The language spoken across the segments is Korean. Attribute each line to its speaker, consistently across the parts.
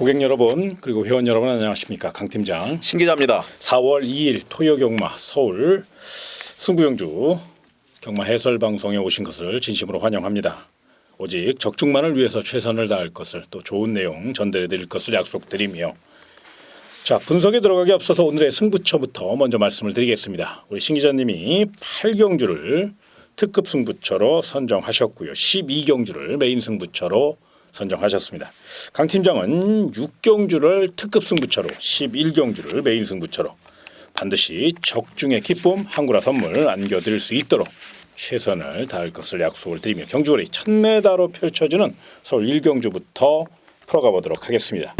Speaker 1: 고객 여러분 그리고 회원 여러분 안녕하십니까. 강 팀장
Speaker 2: 신 기자입니다.
Speaker 1: 4월 2일 토요 경마 서울 승부경주 경마 해설 방송에 오신 것을 진심으로 환영합니다. 오직 적중만을 위해서 최선을 다할 것을 또 좋은 내용 전달해 드릴 것을 약속드리며 자 분석에 들어가기 앞서서 오늘의 승부처부터 먼저 말씀을 드리겠습니다. 우리 신 기자님이 8경주를 특급 승부처로 선정하셨고요. 12경주를 메인 승부처로 선정하셨습니다. 강 팀장은 6경주를 특급 승부처로 11경주를 메인 승부처로 반드시 적중의 기쁨 한구라 선물 안겨드릴 수 있도록 최선을 다할 것을 약속을 드리며 경주거리 1000m로 펼쳐지는 서울 1경주부터 풀어가 보도록 하겠습니다.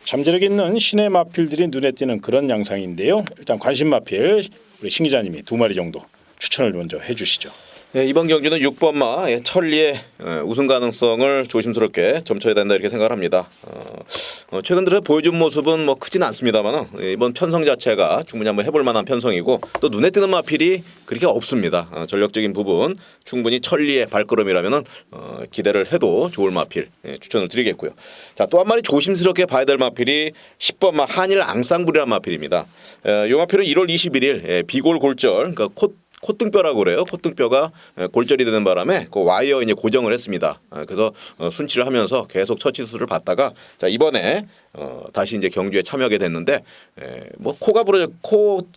Speaker 1: 잠재력 있는 신의 마필들이 눈에 띄는 그런 양상인데요. 일단 관심 마필 우리 신 기자님이 2마리 정도 추천을 먼저 해주시죠.
Speaker 2: 네, 이번 경주는 6번마 천리의 우승 가능성을 조심스럽게 점쳐야 된다 이렇게 생각을 합니다. 최근 들어 보여준 모습은 뭐 크진 않습니다만 이번 편성 자체가 충분히 한번 해볼 만한 편성이고 또 눈에 띄는 마필이 그렇게 없습니다. 전력적인 부분 충분히 천리의 발걸음이라면 기대를 해도 좋을 마필 추천을 드리겠고요. 자, 또 한 마리 조심스럽게 봐야 될 마필이 10번마 한일 앙쌍불이라는 마필입니다. 이 마필은 1월 21일 비골 골절 그러니까 콧등뼈라고 그래요. 콧등뼈가 골절이 되는 바람에 그 와이어 이제 고정을 했습니다. 그래서 순치를 하면서 계속 처치 수술을 받다가 자 이번에 다시 이제 경주에 참여하게 됐는데 뭐 코가 부러져 코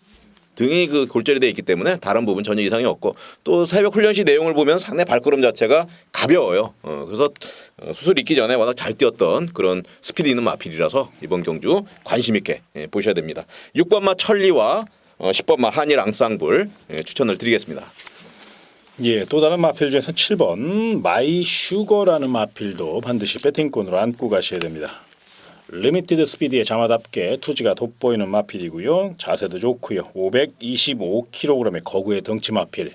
Speaker 2: 등이 그 골절이 돼 있기 때문에 다른 부분 전혀 이상이 없고 또 새벽 훈련 시 내용을 보면 상당히 발걸음 자체가 가벼워요. 그래서 수술 있기 전에 워낙 잘 뛰었던 그런 스피드 있는 마필이라서 이번 경주 관심 있게 보셔야 됩니다. 6번마 천리와 10번마 한일 앙쌍불 추천을 드리겠습니다.
Speaker 1: 예, 또 다른 마필 중에서 7번 마이 슈거라는 마필도 반드시 배팅권으로 안고 가셔야 됩니다. 리미티드 스피드의 자마답게 투지가 돋보이는 마필이고요. 자세도 좋고요. 525kg의 거구의 덩치 마필.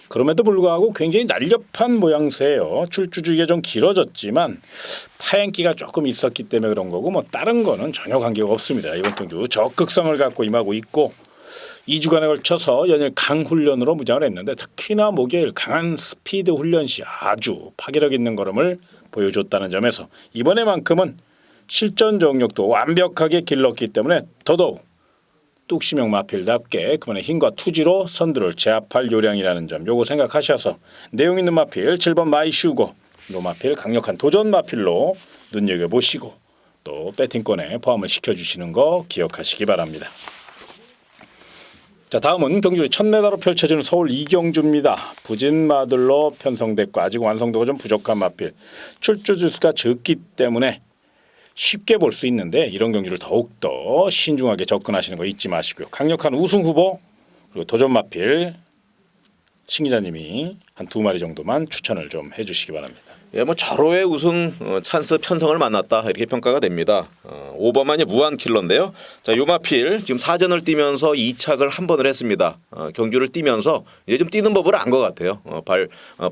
Speaker 1: 그럼에도 불구하고 굉장히 날렵한 모양새예요. 출주주기가 좀 길어졌지만 파행기가 조금 있었기 때문에 그런 거고 뭐 다른 거는 전혀 관계가 없습니다. 이번 경주 적극성을 갖고 임하고 있고 2주간에 걸쳐서 연일 강훈련으로 무장을 했는데 특히나 목요일 강한 스피드 훈련 시 아주 파괴력 있는 걸음을 보여줬다는 점에서 이번에만큼은 실전 정력도 완벽하게 길렀기 때문에 더더욱 뚝심형 마필답게 그만의 힘과 투지로 선두를 제압할 요량이라는 점 요거 생각하셔서 내용 있는 마필 7번 마이슈고 요 마필 강력한 도전 마필로 눈여겨보시고 또 배팅권에 포함을 시켜주시는 거 기억하시기 바랍니다. 자 다음은 경주의 1000m로 펼쳐지는 서울 2경주입니다. 부진마들로 편성됐고 아직 완성도가 좀 부족한 마필 출주 수가 적기 때문에 쉽게 볼 수 있는데 이런 경주를 더욱더 신중하게 접근하시는 거 잊지 마시고요. 강력한 우승 후보 그리고 도전 마필 신 기자님이 한 2마리 정도만 추천을 좀 해주시기 바랍니다.
Speaker 2: 예, 뭐 절호의 우승 찬스 편성을 만났다 이렇게 평가가 됩니다. 5번만이 무한 킬러인데요. 자, 요 마필 지금 사전을 뛰면서 2착을 한 번을 했습니다. 경주를 뛰면서 이제 좀 뛰는 법을 안 것 같아요.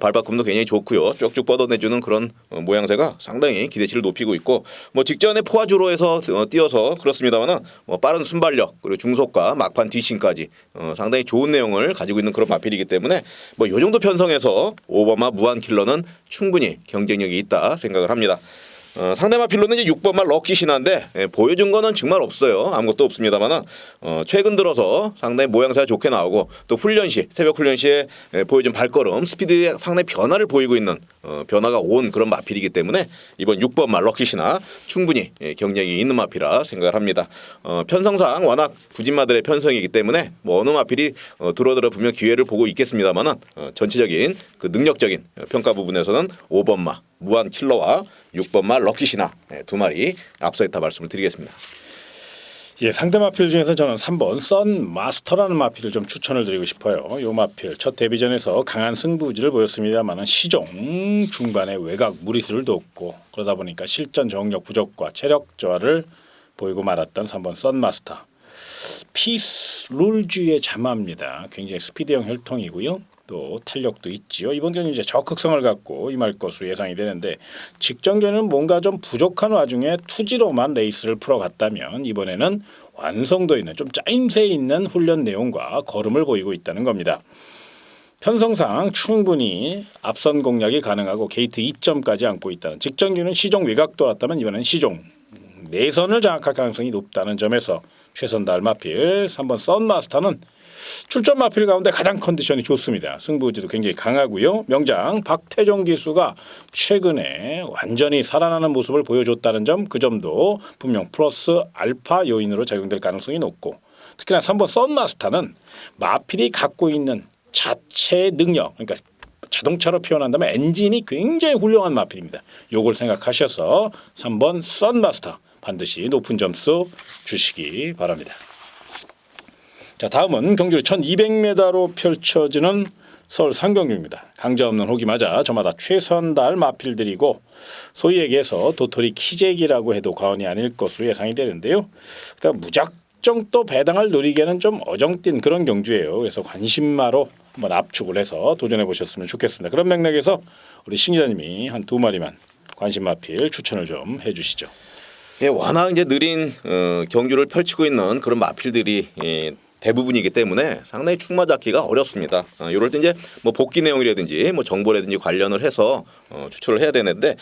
Speaker 2: 발바꿈도 굉장히 좋고요. 쭉쭉 뻗어내주는 그런 모양새가 상당히 기대치를 높이고 있고 뭐 직전에 포화주로에서 뛰어서 그렇습니다만은 뭐 빠른 순발력 그리고 중속과 막판 뒷심까지 상당히 좋은 내용을 가지고 있는 그런 마필이기 때문에 뭐 요 정도 편성에서 5번마 무한 킬러는 충분히 경쟁력이 있다 생각을 합니다. 상대 마필로는 이제 6번마 럭키 신화인데 보여준 거는 정말 없어요. 아무것도 없습니다만은 최근 들어서 상당히 모양새가 좋게 나오고 또 훈련 시 새벽 훈련 시에 보여준 발걸음 스피드에 상당히 변화를 보이고 있는 변화가 온 그런 마필이기 때문에 이번 6번마 럭키 신화 충분히 경쟁이 있는 마필이라 생각을 합니다. 편성상 워낙 부진마들의 편성이기 때문에 뭐 어느 마필이 들어들어 보면 기회를 보고 있겠습니다만은 전체적인 그 능력적인 평가 부분에서는 5번마 무한 킬러와 6번마 럭키시나 2마리 앞서 있다 말씀을 드리겠습니다.
Speaker 1: 예, 상대 마필 중에서 저는 3번 선 마스터라는 마필을 좀 추천을 드리고 싶어요. 요 마필 첫 데뷔전에서 강한 승부지를 보였습니다만 시종 중반에 외곽 무리수를 뒀고 그러다 보니까 실전 정력 부족과 체력 저하를 보이고 말았던 3번 선 마스터. 피스 룰주의 자마입니다. 굉장히 스피드형 혈통이고요. 또 탄력도 있지요. 이번 경기 이제 적극성을 갖고 임할 것으로 예상이 되는데 직전경는 뭔가 좀 부족한 와중에 투지로만 레이스를 풀어갔다면 이번에는 완성도 있는 좀 짜임새 있는 훈련 내용과 걸음을 보이고 있다는 겁니다. 편성상 충분히 앞선 공략이 가능하고 게이트 2점까지 안고 있다는 직전규는 시종 외곽 돌았다면 이번엔 시종 내선을 장악할 가능성이 높다는 점에서 최선 다할 마필 3번 썬마스터는 출전 마필 가운데 가장 컨디션이 좋습니다. 승부지도 굉장히 강하고요. 명장 박태종 기수가 최근에 완전히 살아나는 모습을 보여줬다는 점, 그 점도 분명 플러스 알파 요인으로 작용될 가능성이 높고, 특히나 3번 썬마스터는 마필이 갖고 있는 자체 능력, 그러니까 자동차로 표현한다면 엔진이 굉장히 훌륭한 마필입니다. 요걸 생각하셔서 3번 썬마스터 반드시 높은 점수 주시기 바랍니다. 자, 다음은 경주리 1200m로 펼쳐지는 서울 상경주입니다. 강자 없는 호기 맞아 저마다 최선 다할 마필들이고 소위 얘기해서 도토리 키재기라고 해도 과언이 아닐 것으로 예상이 되는데요. 그다음 무작정 또 배당을 노리기에는 좀 어정뛴 그런 경주예요. 그래서 관심마로 한번 압축을 해서 도전해 보셨으면 좋겠습니다. 그런 맥락에서 우리 신 기자님이 한 2마리만 관심 마필 추천을 좀 해주시죠.
Speaker 2: 예, 워낙 이제 느린 경주를 펼치고 있는 그런 마필들이 대부분이기 때문에 상당히 축마 잡기가 어렵습니다. 이럴 때 이제 뭐 복귀 내용이라든지 뭐 정보라든지 관련을 해서 추천을 해야 되는데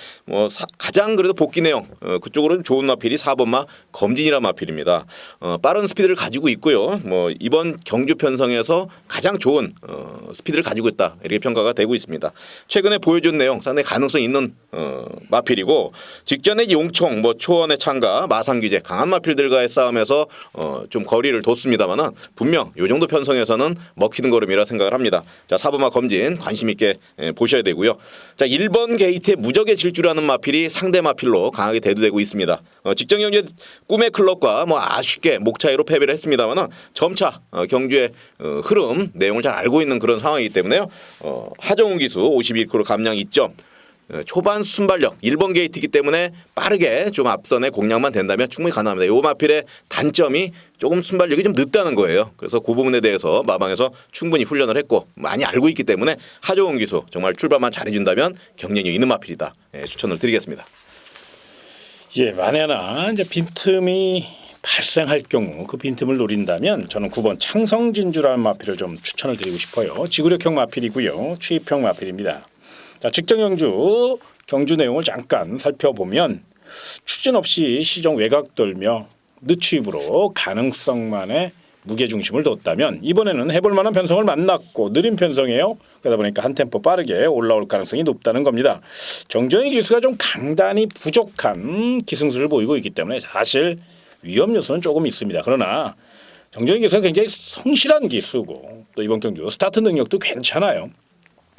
Speaker 2: 가장 그래도 복귀 내용 그쪽으로는 좋은 마필이 4번마 검진이라는 마필입니다. 빠른 스피드를 가지고 있고요. 뭐 이번 경주 편성에서 가장 좋은 스피드를 가지고 있다 이렇게 평가가 되고 있습니다. 최근에 보여준 내용 상당히 가능성 있는 마필이고 직전에 용총 뭐 초원의 창가 마상규제 강한 마필들과의 싸움에서 좀 거리를 뒀습니다만은 분명 이 정도 편성에서는 먹히는 걸음이라 생각을 합니다. 자, 4번마 검진 관심 있게 보셔야 되고요. 자, 1번 게이트에 무적의 질주라는 마필이 상대 마필로 강하게 대두되고 있습니다. 직전 경주에 꿈의 클럽과 뭐 아쉽게 목 차이로 패배를 했습니다만은 점차 경주의 흐름 내용을 잘 알고 있는 그런 상황이기 때문에요. 하정우 기수 51km 감량 2점. 초반 순발력 1번 게이트이기 때문에 빠르게 좀 앞선에 공략만 된다면 충분히 가능합니다. 이 마필의 단점이 조금 순발력이 좀 늦다는 거예요. 그래서 그 부분에 대해서 마방에서 충분히 훈련을 했고 많이 알고 있기 때문에 하정우 기수 정말 출발만 잘해준다면 경쟁력 있는 마필이다. 추천을 드리겠습니다.
Speaker 1: 예, 만약에 이제 빈틈이 발생할 경우 그 빈틈을 노린다면 저는 9번 창성진주라는 마필을 좀 추천을 드리고 싶어요. 지구력형 마필이고요. 추입형 마필입니다. 자, 직전 경주 내용을 잠깐 살펴보면 추진 없이 시종 외곽 돌며 늦추입으로 가능성만의 무게 중심을 뒀다면 이번에는 해볼 만한 편성을 만났고 느린 편성이에요. 그러다 보니까 한 템포 빠르게 올라올 가능성이 높다는 겁니다. 정정희 기수가 좀 강단이 부족한 기승수를 보이고 있기 때문에 사실 위험 요소는 조금 있습니다. 그러나 정정희 기수가 굉장히 성실한 기수고 또 이번 경주 스타트 능력도 괜찮아요.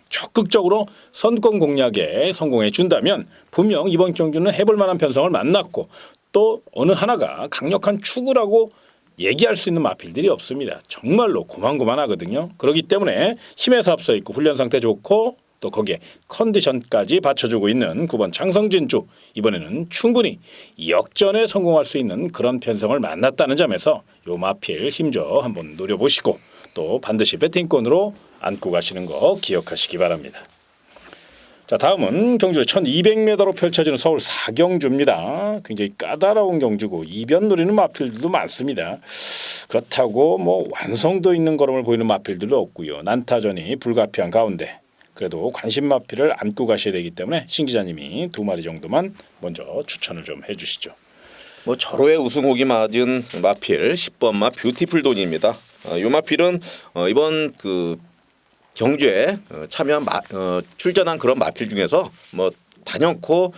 Speaker 1: 적극적으로 선권 공략에 성공해 준다면 분명 이번 경주는 해볼 만한 편성을 만났고 또 어느 하나가 강력한 추구라고 얘기할 수 있는 마필들이 없습니다. 정말로 고만고만하거든요. 그렇기 때문에 힘에서 앞서 있고 훈련 상태 좋고 또 거기에 컨디션까지 받쳐주고 있는 9번 창성진주 이번에는 충분히 역전에 성공할 수 있는 그런 편성을 만났다는 점에서 요 마필 힘줘 한번 노려보시고 또 반드시 배팅권으로 안고 가시는 거 기억하시기 바랍니다. 자, 다음은 경주의 1200m로 펼쳐지는 서울 사경주입니다. 굉장히 까다로운 경주고 이변 노리는 마필들도 많습니다. 그렇다고 뭐 완성도 있는 걸음을 보이는 마필들도 없고요. 난타전이 불가피한 가운데 그래도 관심 마필을 안고 가셔야 되기 때문에 신 기자님이 2마리 정도만 먼저 추천을 좀 해주시죠.
Speaker 2: 뭐 절호의 우승호기 맞은 마필 10번마 뷰티풀 돈입니다. 이 마필은 이번 그 경주에 참여한 출전한 그런 마필 중에서 뭐 단연코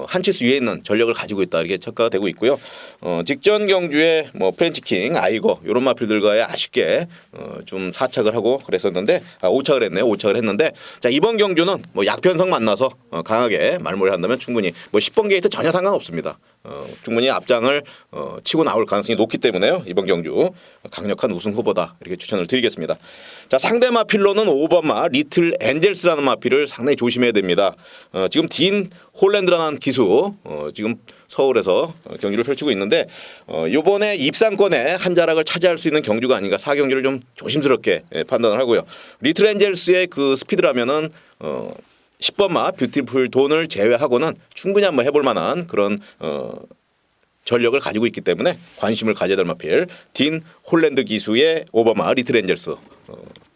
Speaker 2: 한치수 위에 있는 전력을 가지고 있다 이렇게 평가가 되고 있고요. 직전 경주에 뭐 프렌치킹, 아이거 이런 마필들과의 아쉽게 좀 사착을 하고 그랬었는데 5착을 했네요. 5착을 했는데 자 이번 경주는 뭐 약편성 만나서 강하게 말몰이 한다면 충분히 뭐 10번 게이트 전혀 상관없습니다. 충분히 앞장을 치고 나올 가능성이 높기 때문에요. 이번 경주 강력한 우승 후보다 이렇게 추천을 드리겠습니다. 자 상대 마필로는 5번마 리틀 엔젤스라는 마필을 상당히 조심해야 됩니다. 지금 딘 홀랜드라는 기수 지금 서울에서 경기를 펼치고 있는데 이번에 입상권에 한 자락을 차지할 수 있는 경주가 아닌가 4경기를 좀 조심스럽게 판단을 하고요. 리틀 엔젤스의 그 스피드라면은 10번마 뷰티풀 돈을 제외하고는 충분히 한번 해볼 만한 그런 전력을 가지고 있기 때문에 관심을 가져야 될 마필 딘 홀랜드 기수의 오바마 리틀 엔젤스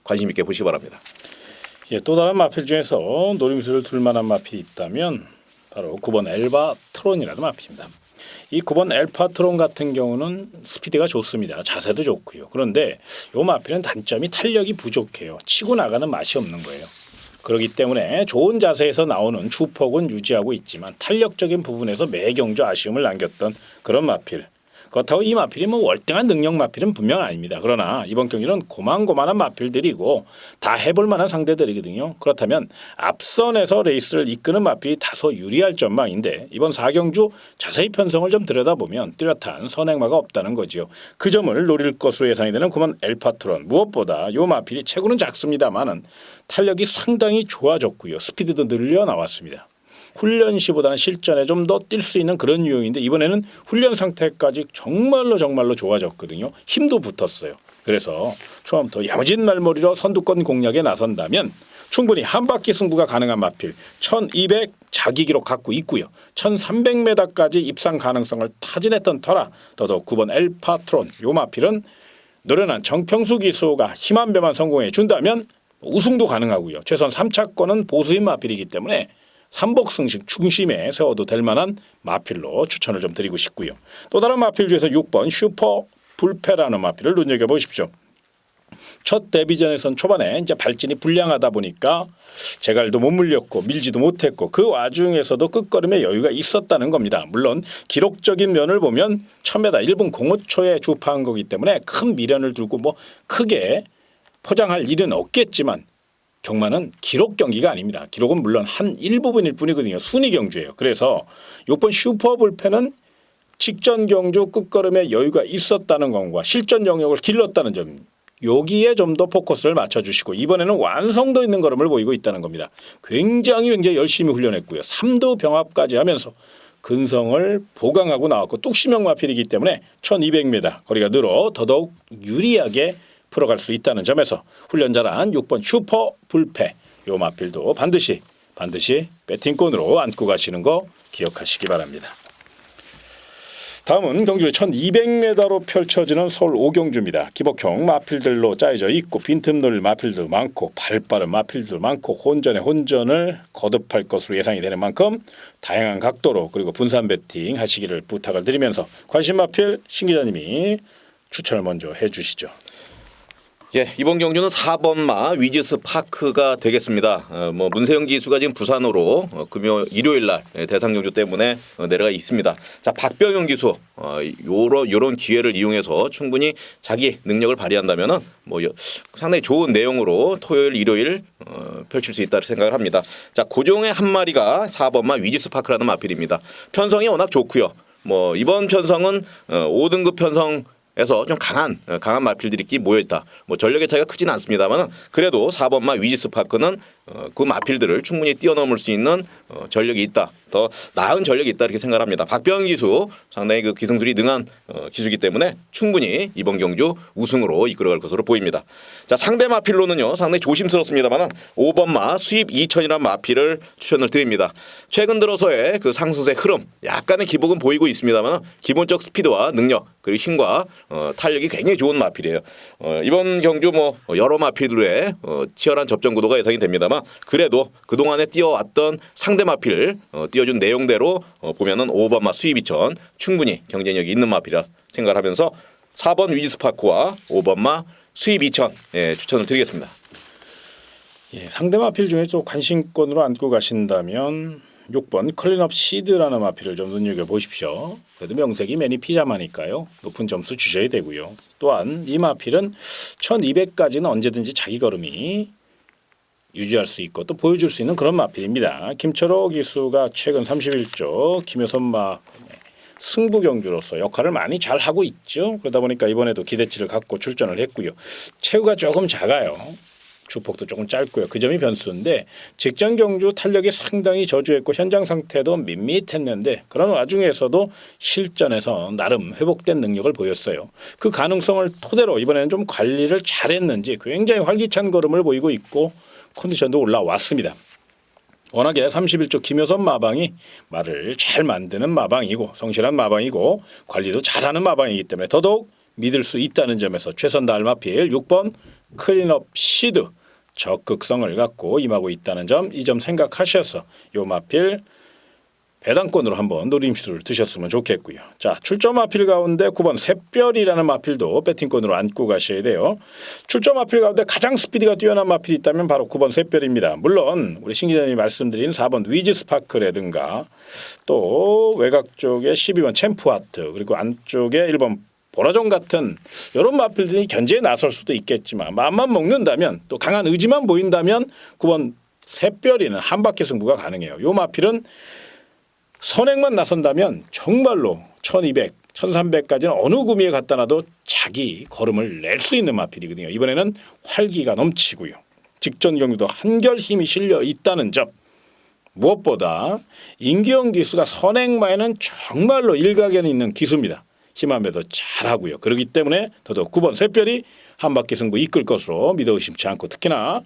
Speaker 2: 관심 있게 보시기 바랍니다.
Speaker 1: 예, 또 다른 마필 중에서 노림수를 둘 만한 마필이 있다면 바로 9번 엘바트론이라는 마필입니다. 이 9번 엘바트론 같은 경우는 스피드가 좋습니다. 자세도 좋고요. 그런데 이 마필은 단점이 탄력이 부족해요. 치고 나가는 맛이 없는 거예요. 그렇기 때문에 좋은 자세에서 나오는 주폭은 유지하고 있지만 탄력적인 부분에서 매 경주 아쉬움을 남겼던 그런 마필. 그렇다고 이 마필이 뭐 월등한 능력 마필은 분명 아닙니다. 그러나 이번 경기는 고만고만한 마필들이고 다 해볼 만한 상대들이거든요. 그렇다면 앞선에서 레이스를 이끄는 마필이 다소 유리할 전망인데 이번 4경주 자세히 편성을 좀 들여다보면 뚜렷한 선행마가 없다는 거지요. 그 점을 노릴 것으로 예상이 되는 9번 엘파트론. 무엇보다 이 마필이 체구는 작습니다만은 탄력이 상당히 좋아졌고요. 스피드도 늘려 나왔습니다. 훈련 시보다는 실전에 좀 더 뛸 수 있는 그런 유형인데 이번에는 훈련 상태까지 정말로 좋아졌거든요. 힘도 붙었어요. 그래서 처음부터 야무진 말머리로 선두권 공략에 나선다면 충분히 한 바퀴 승부가 가능한 마필 1200 자기 기록 갖고 있고요. 1300m까지 입상 가능성을 타진했던 터라 더더욱 9번 엘파트론 요 마필은 노련한 정평수 기수가 힘 한 배만 성공해 준다면 우승도 가능하고요. 최소한 3차권은 보수인 마필이기 때문에 삼복승식 중심에 세워도 될 만한 마필로 추천을 좀 드리고 싶고요. 또 다른 마필 중에서 6번 슈퍼 불패라는 마필을 눈여겨보십시오. 첫 데뷔전에선 초반에 이제 발진이 불량하다 보니까 제갈도 못 물렸고 밀지도 못했고 그 와중에서도 끝걸음에 여유가 있었다는 겁니다. 물론 기록적인 면을 보면 1000m 1분 05초에 주파한 거기 때문에 큰 미련을 두고 뭐 크게 포장할 일은 없겠지만 경마는 기록 경기가 아닙니다. 기록은 물론 한 일부분일 뿐이거든요. 순위 경주예요. 그래서 6번 슈퍼 불펜은 직전 경주 끝걸음에 여유가 있었다는 것과 실전 영역을 길렀다는 점 여기에 좀 더 포커스를 맞춰주시고 이번에는 완성도 있는 걸음을 보이고 있다는 겁니다. 굉장히 열심히 훈련했고요. 3도 병합까지 하면서 근성을 보강하고 나왔고 뚝심형 마필이기 때문에 1200m 거리가 늘어 더더욱 유리하게 풀어갈 수 있다는 점에서 훈련 잘한 6번 슈퍼 불패 요 마필도 반드시 배팅권으로 안고 가시는 거 기억하시기 바랍니다. 다음은 경주의 1200m로 펼쳐지는 서울 5경주입니다. 기복형 마필들로 짜여져 있고 빈틈 노릴 마필도 많고 발빠른 마필도 많고 혼전을 거듭할 것으로 예상이 되는 만큼 다양한 각도로 그리고 분산 배팅 하시기를 부탁을 드리면서 관심 마필 신 기자님이 추천을 먼저 해주시죠.
Speaker 2: 예, 이번 경주는 4번마 위즈스 파크가 되겠습니다. 뭐 문세영 기수가 지금 부산으로 일요일 날 대상 경주 때문에 내려가 있습니다. 자, 박병영 기수 요런 기회를 이용해서 충분히 자기 능력을 발휘한다면은 뭐 상당히 좋은 내용으로 토요일 일요일 펼칠 수 있다 생각을 합니다. 자, 고종의 한 마리가 4번마 위즈스 파크라는 마필입니다. 편성이 워낙 좋고요. 뭐 이번 편성은 5등급 편성 에서 좀 강한 마필들이 끼 모여 있다. 뭐 전력의 차이가 크지는 않습니다만 그래도 4번마 위지스 파크는 그 마필들을 충분히 뛰어넘을 수 있는 전력이 있다. 더 나은 전력이 있다 이렇게 생각합니다. 박병현 기수 상당히 그 기승술이 능한 기수이기 때문에 충분히 이번 경주 우승으로 이끌어갈 것으로 보입니다. 자, 상대 마필로는요 상당히 조심스럽습니다만 5번마 수입 2000이라는 마필을 추천을 드립니다. 최근 들어서의 그 상승세 흐름 약간의 기복은 보이고 있습니다만 기본적 스피드와 능력 그리고 힘과 탄력이 굉장히 좋은 마필이에요. 이번 경주 뭐 여러 마필들의 치열한 접전 구도가 예상이 됩니다만 그래도 그동안에 뛰어왔던 상대 마필 띄워준 내용대로 보면은 5번마 수입 2000 충분히 경쟁력이 있는 마필이라 생각하면서 4번 위즈스파크와 5번마 수입 2000 추천을 드리겠습니다.
Speaker 1: 예, 상대 마필 중에 또 관심권으로 안고 가신다면 6번 클린업 시드라는 마필을 좀 눈여겨보십시오. 그래도 명색이 매니 피자마니까요. 높은 점수 주셔야 되고요. 또한 이 마필은 1200까지는 언제든지 자기 걸음이 유지할 수 있고 또 보여줄 수 있는 그런 마필입니다. 김철호 기수가 최근 31조 김효선마 승부 경주로서 역할을 많이 잘 하고 있죠. 그러다 보니까 이번에도 기대치를 갖고 출전을 했고요. 체구가 조금 작아요. 주폭도 조금 짧고요. 그 점이 변수인데 직전 경주 탄력이 상당히 저조했고 현장 상태도 밋밋했는데 그런 와중에서도 실전에서 나름 회복된 능력을 보였어요. 그 가능성을 토대로 이번에는 좀 관리를 잘했는지 굉장히 활기찬 걸음을 보이고 있고 컨디션도 올라왔습니다. 워낙에 31조 김효선 마방이 말을 잘 만드는 마방이고 성실한 마방이고 관리도 잘하는 마방이기 때문에 더더욱 믿을 수 있다는 점에서 최선 다할 마필 6번 클린업 시드 적극성을 갖고 임하고 있다는 점, 이 점 생각하셔서 요 마필 배당권으로 한번 노림수를 두셨으면 좋겠고요. 자, 출전 마필 가운데 9번 샛별이라는 마필도 배팅권으로 안고 가셔야 돼요. 출전 마필 가운데 가장 스피드가 뛰어난 마필이 있다면 바로 9번 샛별입니다. 물론 우리 신 기자님이 말씀드린 4번 위즈 스파크라든가 또 외곽 쪽에 12번 챔프하트 그리고 안쪽에 1번 보라종 같은 이런 마필들이 견제에 나설 수도 있겠지만 마음만 먹는다면 또 강한 의지만 보인다면 9번 샛별이는 한 바퀴 승부가 가능해요. 요 마필은 선행만 나선다면 정말로 1200, 1300까지는 어느 구미에 갖다 놔도 자기 걸음을 낼 수 있는 마필이거든요. 이번에는 활기가 넘치고요. 직전 경기도 한결 힘이 실려 있다는 점. 무엇보다 임기영 기수가 선행마에는 정말로 일가견이 있는 기수입니다. 힘함에도 잘하고요. 그렇기 때문에 더더욱 9번 샛별이 한 바퀴 승부 이끌 것으로 믿어 의심치 않고 특히나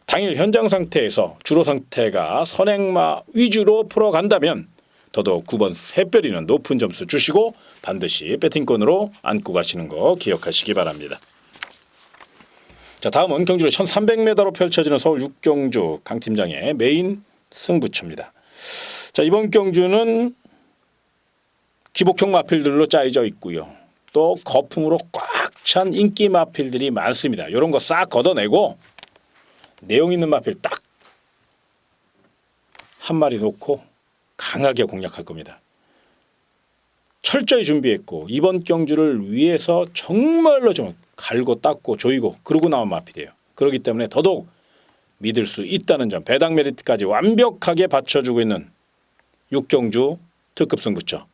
Speaker 1: 당일 현장 상태에서 주로 상태가 선행마 위주로 풀어간다면 더더욱 9번 샛별이는 높은 점수 주시고 반드시 배팅권으로 안고 가시는 거 기억하시기 바랍니다. 자, 다음은 경주를 1300m로 펼쳐지는 서울 6경주 강 팀장의 메인 승부처입니다. 자, 이번 경주는 기복형 마필들로 짜여져 있고요. 또 거품으로 꽉 찬 인기 마필들이 많습니다. 이런 거 싹 걷어내고 내용 있는 마필 딱 한 마리 놓고 강하게 공략할 겁니다. 철저히 준비했고 이번 경주를 위해서 정말로 좀 갈고 닦고 조이고 그러고 나온 마필이에요. 그렇기 때문에 더더욱 믿을 수 있다는 점, 배당 메리트까지 완벽하게 받쳐주고 있는 6경주 특급 승부처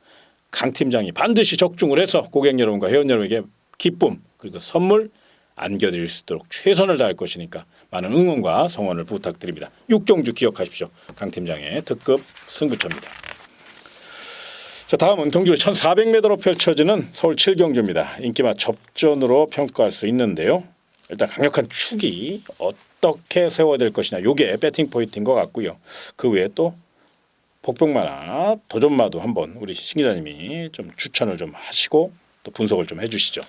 Speaker 1: 강 팀장이 반드시 적중을 해서 고객 여러분과 회원 여러분에게 기쁨 그리고 선물 안겨드릴 수 있도록 최선을 다할 것이니까 많은 응원과 성원을 부탁드립니다. 6경주 기억하십시오. 강 팀장의 특급 승부처입니다. 자, 다음은 경주를 1400m로 펼쳐지는 서울 7경주입니다. 인기맛 접전으로 평가할 수 있는데요. 일단 강력한 축이 어떻게 세워야 될 것이냐, 요게 배팅 포인트인 것 같고요. 그 외에 또 복병마나 도전마도 한번 우리 신 기자님이 좀 추천을 좀 하시고 또 분석을 좀 해주시죠.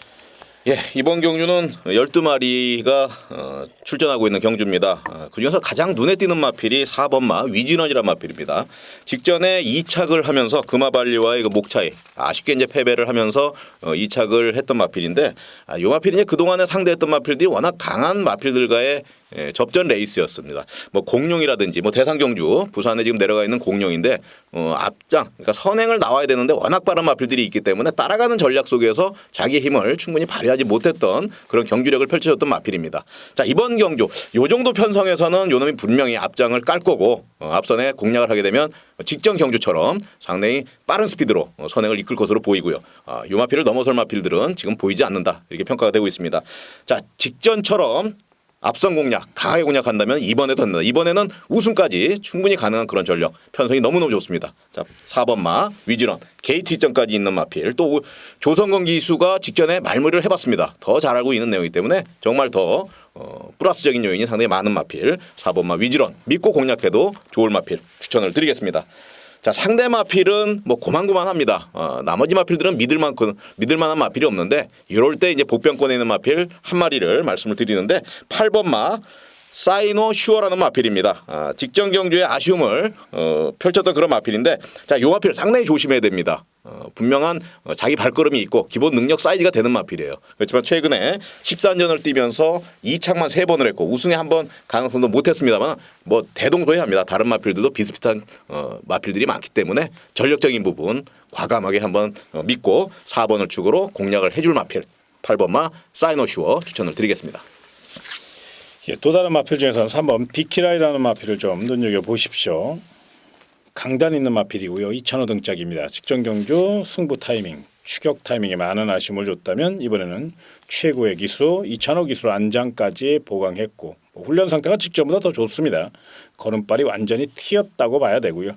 Speaker 2: 예, 이번 경주는 12마리가 출전하고 있는 경주입니다. 그중에서 가장 눈에 띄는 마필이 4번마 위진원이라는 마필입니다. 직전에 2착을 하면서 금화발리와의 그 목 차이 아쉽게 이제 패배를 하면서 2착을 했던 마필인데 이 마필이 이제 그동안에 상대했던 마필들이 워낙 강한 마필들과의 접전 레이스였습니다. 뭐 공룡이라든지 뭐 대상경주 부산에 지금 내려가 있는 공룡인데 앞장 그러니까 선행을 나와야 되는데 워낙 빠른 마필들이 있기 때문에 따라가는 전략 속에서 자기 힘을 충분히 발휘하지 못했던 그런 경주력을 펼쳐줬던 마필입니다. 자, 이번 경주 요 정도 편성에서는 요놈이 분명히 앞장을 깔 거고 앞선에 공략을 하게 되면 직전 경주처럼 상당히 빠른 스피드로 선행을 이끌 것으로 보이고요. 요 마필을 넘어설 마필들은 지금 보이지 않는다 이렇게 평가가 되고 있습니다. 자, 직전처럼 앞선 공략 강하게 공략한다면 이번에도 한다. 이번에는 우승까지 충분히 가능한 그런 전력 편성이 너무너무 좋습니다. 자, 4번마 위즈런 게이트 2점까지 있는 마필 또 조성건 기수가 직전에 말무리를 해봤습니다. 더 잘 알고 있는 내용이기 때문에 정말 더 플러스적인 요인이 상당히 많은 마필 4번마 위즈런 믿고 공략해도 좋을 마필 추천을 드리겠습니다. 자, 상대 마필은 뭐 고만고만합니다. 나머지 마필들은 믿을 만한 마필이 없는데 이럴 때 이제 복병권에 있는 마필 한 마리를 말씀을 드리는데 8번마 사이노 슈어라는 마필입니다. 직전 경주에 아쉬움을 펼쳤던 그런 마필인데 자, 요 마필 상당히 조심해야 됩니다. 분명한 자기 발걸음이 있고 기본 능력 사이즈가 되는 마필이에요. 그렇지만 최근에 14년을 뛰면서 2착만 3번을 했고 우승에 한 번 가능성도 못했습니다만 뭐 대동소이합니다. 다른 마필들도 비슷비슷한 마필들이 많기 때문에 전력적인 부분 과감하게 한번 믿고 4번을 축으로 공략을 해줄 마필 8번마 사이노슈어 추천을 드리겠습니다.
Speaker 1: 예, 또 다른 마필 중에서는 3번 비키라이라는 마필을 좀 눈여겨보십시오. 강단 있는 마필이고요. 2,000호 등짝입니다. 직전 경주 승부 타이밍, 추격 타이밍에 많은 아쉬움을 줬다면 이번에는 최고의 기수 2,000호 기수로 안장까지 보강했고 훈련 상태가 직전보다 더 좋습니다. 걸음발이 완전히 튀었다고 봐야 되고요.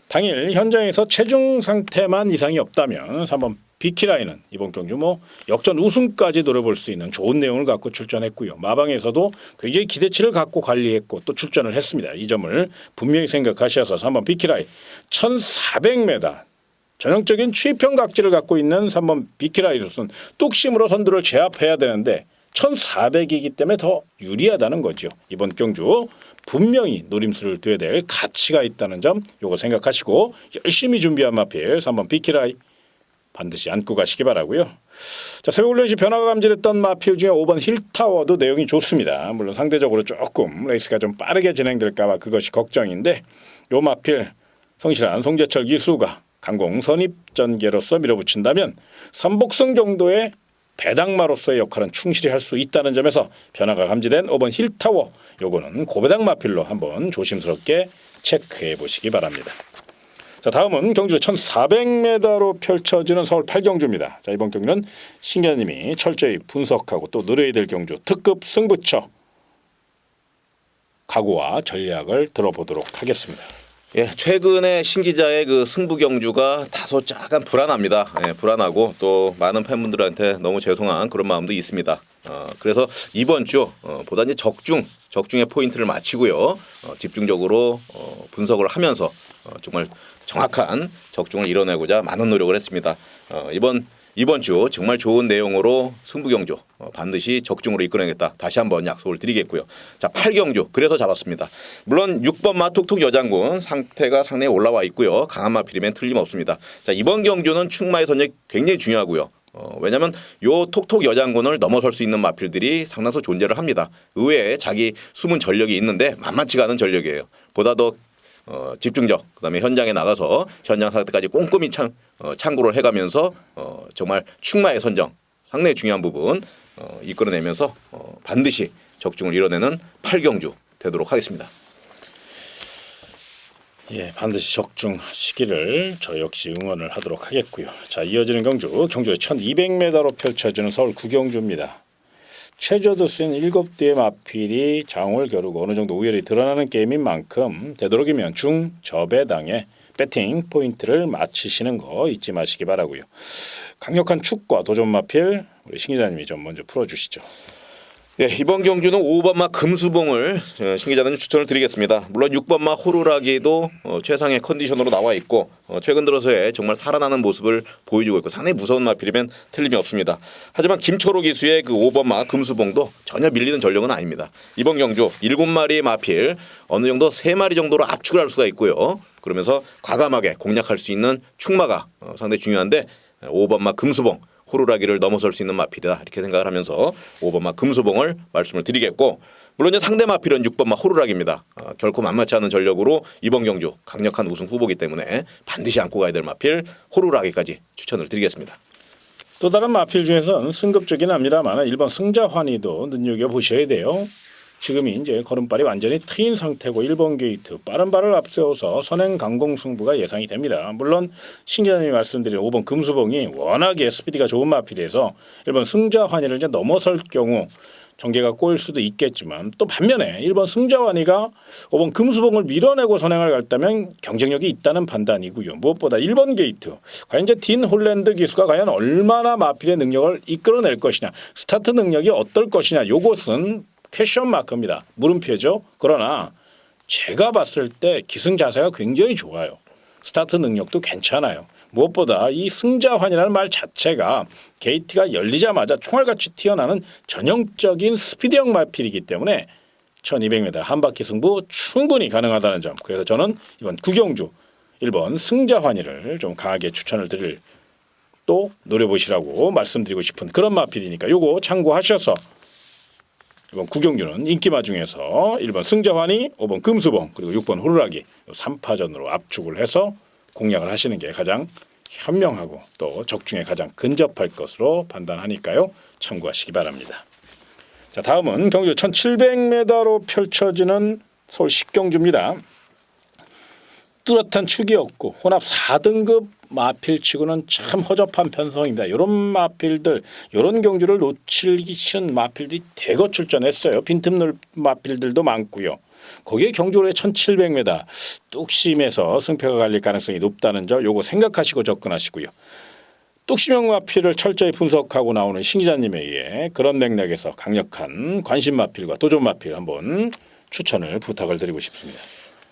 Speaker 1: 당일 현장에서 체중 상태만 이상이 없다면 3번 비키라이는 이번 경주 뭐 역전 우승까지 노려볼 수 있는 좋은 내용을 갖고 출전했고요. 마방에서도 굉장히 기대치를 갖고 관리했고 또 출전을 했습니다. 이 점을 분명히 생각하셔서 3번 비키라이 1400m 전형적인 취평 각지를 갖고 있는 3번 비키라이로서는 뚝심으로 선두를 제압해야 되는데 1400이기 때문에 더 유리하다는 거죠. 이번 경주 분명히 노림수를 둬야 될 가치가 있다는 점 요거 생각하시고 열심히 준비한 마필 3번 비키라이 반드시 안고 가시기 바라고요. 자, 새벽 훈련시 변화가 감지됐던 마필 중에 5번 힐타워도 내용이 좋습니다. 물론 상대적으로 조금 레이스가 좀 빠르게 진행될까 봐 그것이 걱정인데 요 마필 성실한 송재철 기수가 강공 선입전개로서 밀어붙인다면 삼복성 정도의 배당마로서의 역할은 충실히 할 수 있다는 점에서 변화가 감지된 5번 힐타워 요거는 고배당 마필로 한번 조심스럽게 체크해 보시기 바랍니다. 자, 다음은 경주 1400m로 펼쳐지는 서울 8경주입니다. 자, 이번 경기는 신 기자님이 철저히 분석하고 또 노려야 될 경주 특급 승부처 각오와 전략을 들어보도록 하겠습니다.
Speaker 2: 예, 최근에 신 기자의 그 승부 경주가 다소 약간 불안합니다. 예, 불안하고 또 많은 팬분들한테 너무 죄송한 그런 마음도 있습니다. 그래서 이번 주 보다 이제 적중의 포인트를 맞추고요. 집중적으로 분석을 하면서 정말 정확한 적중을 이뤄내고자 많은 노력을 했습니다. 이번 주 정말 좋은 내용으로 승부 경주 반드시 적중으로 이끌어내겠다. 다시 한번 약속을 드리겠고요. 자, 8경주 그래서 잡았습니다. 물론 6번 마 톡톡 여장군 상태가 상당히 올라와 있고요. 강한 마필이면 틀림없습니다. 자, 이번 경주는 충마의 선택 굉장히 중요하고요. 왜냐하면 요 톡톡 여장군을 넘어설 수 있는 마필들이 상당수 존재를 합니다. 의외에 자기 숨은 전력이 있는데 만만치가 않은 전력이에요. 보다 더 집중적 그다음에 현장에 나가서 현장 상태까지 꼼꼼히 참고를 해가면서 정말 충마의 선정 상당히 중요한 부분 이끌어내면서 반드시 적중을 이뤄내는 8경주 되도록 하겠습니다.
Speaker 1: 예, 반드시 적중하시기를 저 역시 응원을 하도록 하겠고요. 자, 이어지는 경주의 1200m로 펼쳐지는 서울 9경주입니다. 최저도 쓴 7대의 마필이 장을 겨루고 어느 정도 우열이 드러나는 게임인 만큼 되도록이면 중저배당에 배팅 포인트를 맞추시는 거 잊지 마시기 바라고요. 강력한 축과 도전 마필 우리 신 기자님이 좀 먼저 풀어주시죠.
Speaker 2: 예, 이번 경주는 5번마 금수봉을 신 기자님 추천을 드리겠습니다. 물론 6번마 호루라기도 최상의 컨디션으로 나와 있고 최근 들어서의 정말 살아나는 모습을 보여주고 있고 상당히 무서운 마필이면 틀림이 없습니다. 하지만 김초로 기수의 그 5번마 금수봉도 전혀 밀리는 전력은 아닙니다. 이번 경주 7마리의 마필 어느 정도 3마리 정도로 압축을 할 수가 있고요. 그러면서 과감하게 공략할 수 있는 충마가 상당히 중요한데 5번마 금수봉 호루라기를 넘어설 수 있는 마필이다 이렇게 생각을 하면서 5번마 금수봉을 말씀을 드리겠고 물론 이제 상대 마필은 6번마 호루라기입니다. 결코 만만치 않은 전력으로 이번 경주 강력한 우승 후보이기 때문에 반드시 안고 가야 될 마필 호루라기까지 추천을 드리겠습니다.
Speaker 1: 또 다른 마필 중에서는 승급적이긴 합니다만 1번 승자환희도 눈여겨보셔야 돼요. 지금이 이제 걸음발이 완전히 트인 상태고 1번 게이트 빠른 발을 앞세워서 선행 강공 승부가 예상이 됩니다. 물론 신 기자님이 말씀드린 5번 금수봉이 워낙에 스피드가 좋은 마필이라서 1번 승자환희를 이제 넘어설 경우 전개가 꼬일 수도 있겠지만 또 반면에 1번 승자환희가 5번 금수봉을 밀어내고 선행을 갔다면 경쟁력이 있다는 판단이고요. 무엇보다 1번 게이트 과연 이제 딘 홀랜드 기수가 과연 얼마나 마필의 능력을 이끌어낼 것이냐 스타트 능력이 어떨 것이냐 요것은 퀘션 마크입니다. 물음표죠. 그러나 제가 봤을 때 기승 자세가 굉장히 좋아요. 스타트 능력도 괜찮아요. 무엇보다 이 승자환이라는 말 자체가 게이트가 열리자마자 총알같이 튀어나오는 전형적인 스피드형 마필이기 때문에 1200m 한 바퀴 승부 충분히 가능하다는 점. 그래서 저는 이번 구경주 1번 승자환이를 좀 강하게 추천을 드릴 또 노려보시라고 말씀드리고 싶은 그런 마필이니까 요거 참고하셔서 이번 구경주는 인기마 중에서 1번 승자환희, 5번 금수봉 그리고 6번 호루라기 3파전으로 압축을 해서 공략을 하시는 게 가장 현명하고 또 적중에 가장 근접할 것으로 판단하니까요. 참고하시기 바랍니다. 자, 다음은 경주 1700m로 펼쳐지는 서울 10경주입니다. 뚜렷한 축이었고 혼합 4등급 마필치고는 참 허접한 편성입니다. 이런 마필들, 이런 경주를 놓치기 싫은 마필들이 대거 출전했어요. 빈틈 마필들도 많고요. 거기에 경주로의 1700m 뚝심에서 승패가 갈릴 가능성이 높다는 점 요거 생각하시고 접근하시고요. 뚝심형 마필을 철저히 분석하고 나오는 신 기자님에 의해 그런 맥락에서 강력한 관심 마필과 도전 마필 한번 추천을 부탁을 드리고 싶습니다.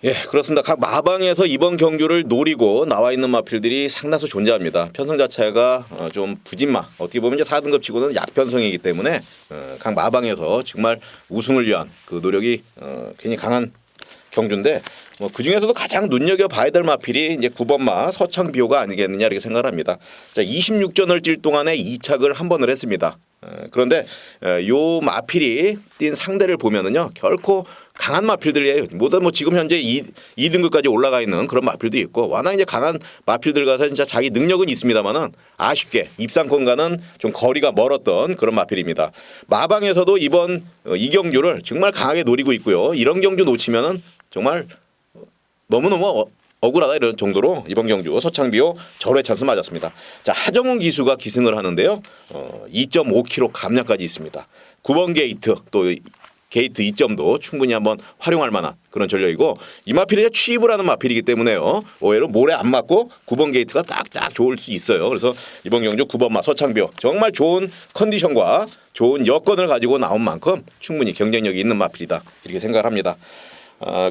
Speaker 2: 예, 그렇습니다. 각 마방에서 이번 경주를 노리고 나와 있는 마필들이 상당수 존재합니다. 편성 자체가 좀 부진마, 어떻게 보면 이제 4등급 치고는 약편성이기 때문에 각 마방에서 정말 우승을 위한 그 노력이 굉장히 강한 경주인데 그 중에서도 가장 눈여겨 봐야 될 마필이 이제 9번마 서창비호가 아니겠느냐 이렇게 생각을 합니다. 자, 26전을 뛸 동안에 2착을 한 번을 했습니다. 그런데 요 마필이 뛴 상대를 보면은요 결코 강한 마필들이에요. 모두 지금 현재 2등급까지 올라가 있는 그런 마필도 있고 워낙 이제 강한 마필들 가서 진짜 자기 능력은 있습니다만은 아쉽게 입상권과는 좀 거리가 멀었던 그런 마필입니다. 마방에서도 이번 이 경주를 정말 강하게 노리고 있고요. 이런 경주 놓치면은 정말 너무너무 억울하다 이런 정도로 이번 경주 서창비호 절호의 찬스 맞았습니다. 자, 하정훈 기수가 기승을 하는데요. 2.5km 감량까지 있습니다. 9번 게이트 또 게이트 2점도 충분히 한번 활용할 만한 그런 전력이고 이 마필이 취입을 하는 마필이기 때문에요. 오히려 모래 안 맞고 9번 게이트가 딱딱 좋을 수 있어요. 그래서 이번 경주 9번마 서창비호 정말 좋은 컨디션과 좋은 여건을 가지고 나온 만큼 충분히 경쟁력이 있는 마필이다 이렇게 생각을 합니다.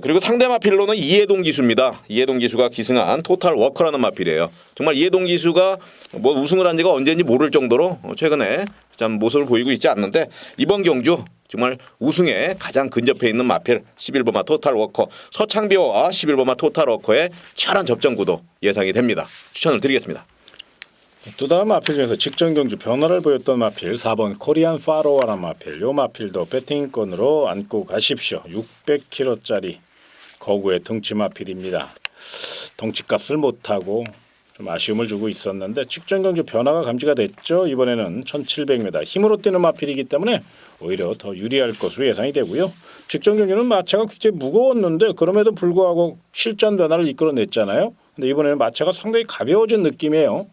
Speaker 2: 그리고 상대 마필로는 이해동 기수입니다. 이해동 기수가 기승한 토탈 워커라는 마필이에요. 정말 이해동 기수가 뭐 우승을 한 지가 언제인지 모를 정도로 최근에 참 모습을 보이고 있지 않는데 이번 경주 정말 우승에 가장 근접해 있는 마필 11번마 토탈 워커 서창비호와 11번마 토탈 워커의 치열한 접전 구도 예상이 됩니다. 추천을 드리겠습니다.
Speaker 1: 또 다른 마필 중에서 직전 경주 변화를 보였던 마필 4번 코리안 파로와라는 마필. 요 마필도 배팅권으로 안고 가십시오. 600kg짜리 거구의 덩치 마필입니다. 덩치값을 못하고 좀 아쉬움을 주고 있었는데 직전 경주 변화가 감지가 됐죠. 이번에는 1700m 힘으로 뛰는 마필이기 때문에 오히려 더 유리할 것으로 예상이 되고요. 직전 경주는 마차가 굉장히 무거웠는데 그럼에도 불구하고 실전 변화를 이끌어냈잖아요. 근데 이번에는 마차가 상당히 가벼워진 느낌이에요.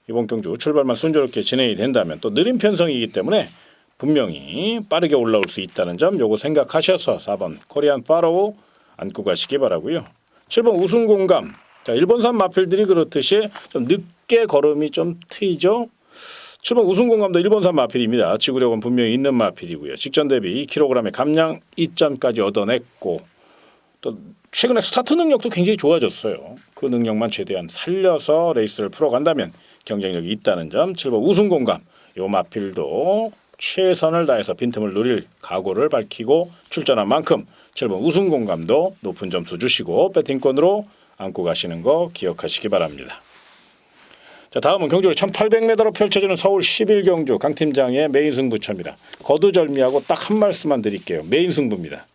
Speaker 1: 이번 경주 출발만 순조롭게 진행이 된다면 또 느린 편성이기 때문에 분명히 빠르게 올라올 수 있다는 점 요거 생각하셔서 4번 코리안 파로우 안고 가시기 바라고요. 7번 우승 공감. 자, 일본산 마필들이 그렇듯이 좀 늦게 걸음이 좀 트이죠. 7번 우승 공감도 일본산 마필입니다. 지구력은 분명히 있는 마필이고요. 직전 대비 2kg의 감량 2점까지 얻어냈고 또 최근에 스타트 능력도 굉장히 좋아졌어요. 그 능력만 최대한 살려서 레이스를 풀어간다면 경쟁력이 있다는 점. 7번 우승 공감. 요 마필도 최선을 다해서 빈틈을 누릴 각오를 밝히고 출전한 만큼 7번 우승 공감도 높은 점수 주시고 배팅권으로 안고 가시는 거 기억하시기 바랍니다. 자, 다음은 경주를 1800m로 펼쳐지는 서울 11경주 강 팀장의 메인 승부처입니다. 거두절미하고 딱 한 말씀만 드릴게요. 메인 승부입니다.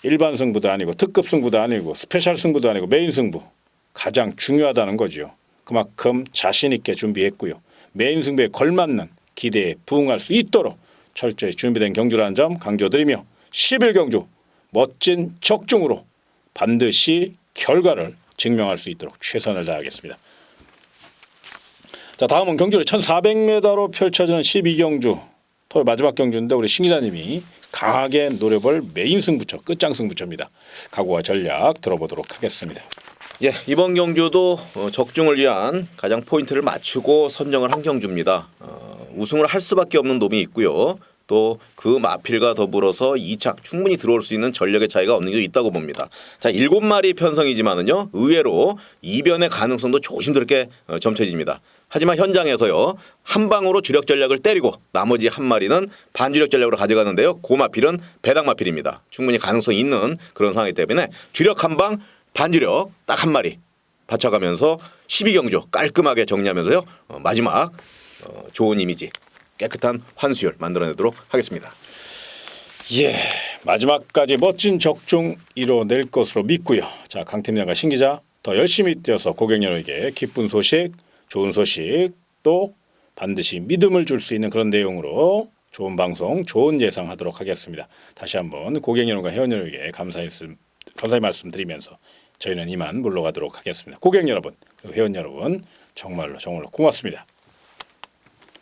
Speaker 1: 일반 승부도 아니고 특급 승부도 아니고 스페셜 승부도 아니고 메인 승부. 가장 중요하다는 거죠. 그만큼 자신 있게 준비했고요. 메인 승부에 걸맞는 기대에 부응할 수 있도록 철저히 준비된 경주라는 점 강조드리며 11경주 멋진 적중으로 반드시 결과를 증명할 수 있도록 최선을 다하겠습니다. 자, 다음은 경주를 1400m로 펼쳐지는 12경주 토요일 마지막 경주인데 우리 신 기자님이 강하게 노려볼 메인 승부처 끝장 승부처입니다. 각오와 전략 들어보도록 하겠습니다.
Speaker 2: 예, 이번 경주도 적중을 위한 가장 포인트를 맞추고 선정을 한 경주입니다. 우승을 할 수밖에 없는 놈이 있고요. 또 그 마필과 더불어서 2착 충분히 들어올 수 있는 전력의 차이가 어느 정도 있다고 봅니다. 자, 7마리 편성이지만은요 의외로 이변의 가능성도 조심스럽게 점쳐집니다. 하지만 현장에서요 한 방으로 주력 전략을 때리고 나머지 한 마리는 반주력 전략으로 가져가는데요. 그 마필은 배당 마필입니다. 충분히 가능성이 있는 그런 상황이기 때문에 주력 한 방 반주력 딱 한 마리 받쳐가면서 12경주 깔끔하게 정리하면서요 마지막 좋은 이미지 깨끗한 환수열 만들어내도록 하겠습니다.
Speaker 1: 예, 마지막까지 멋진 적중 이뤄낼 것으로 믿고요. 자, 강 팀장과 신 기자 더 열심히 뛰어서 고객 여러분에게 기쁜 소식, 좋은 소식 또 반드시 믿음을 줄 수 있는 그런 내용으로 좋은 방송, 좋은 예상하도록 하겠습니다. 다시 한번 고객 여러분과 회원 여러분에게 감사의 말씀드리면서 저희는 이만 물러가도록 하겠습니다. 고객 여러분, 그리고 회원 여러분 정말로 고맙습니다.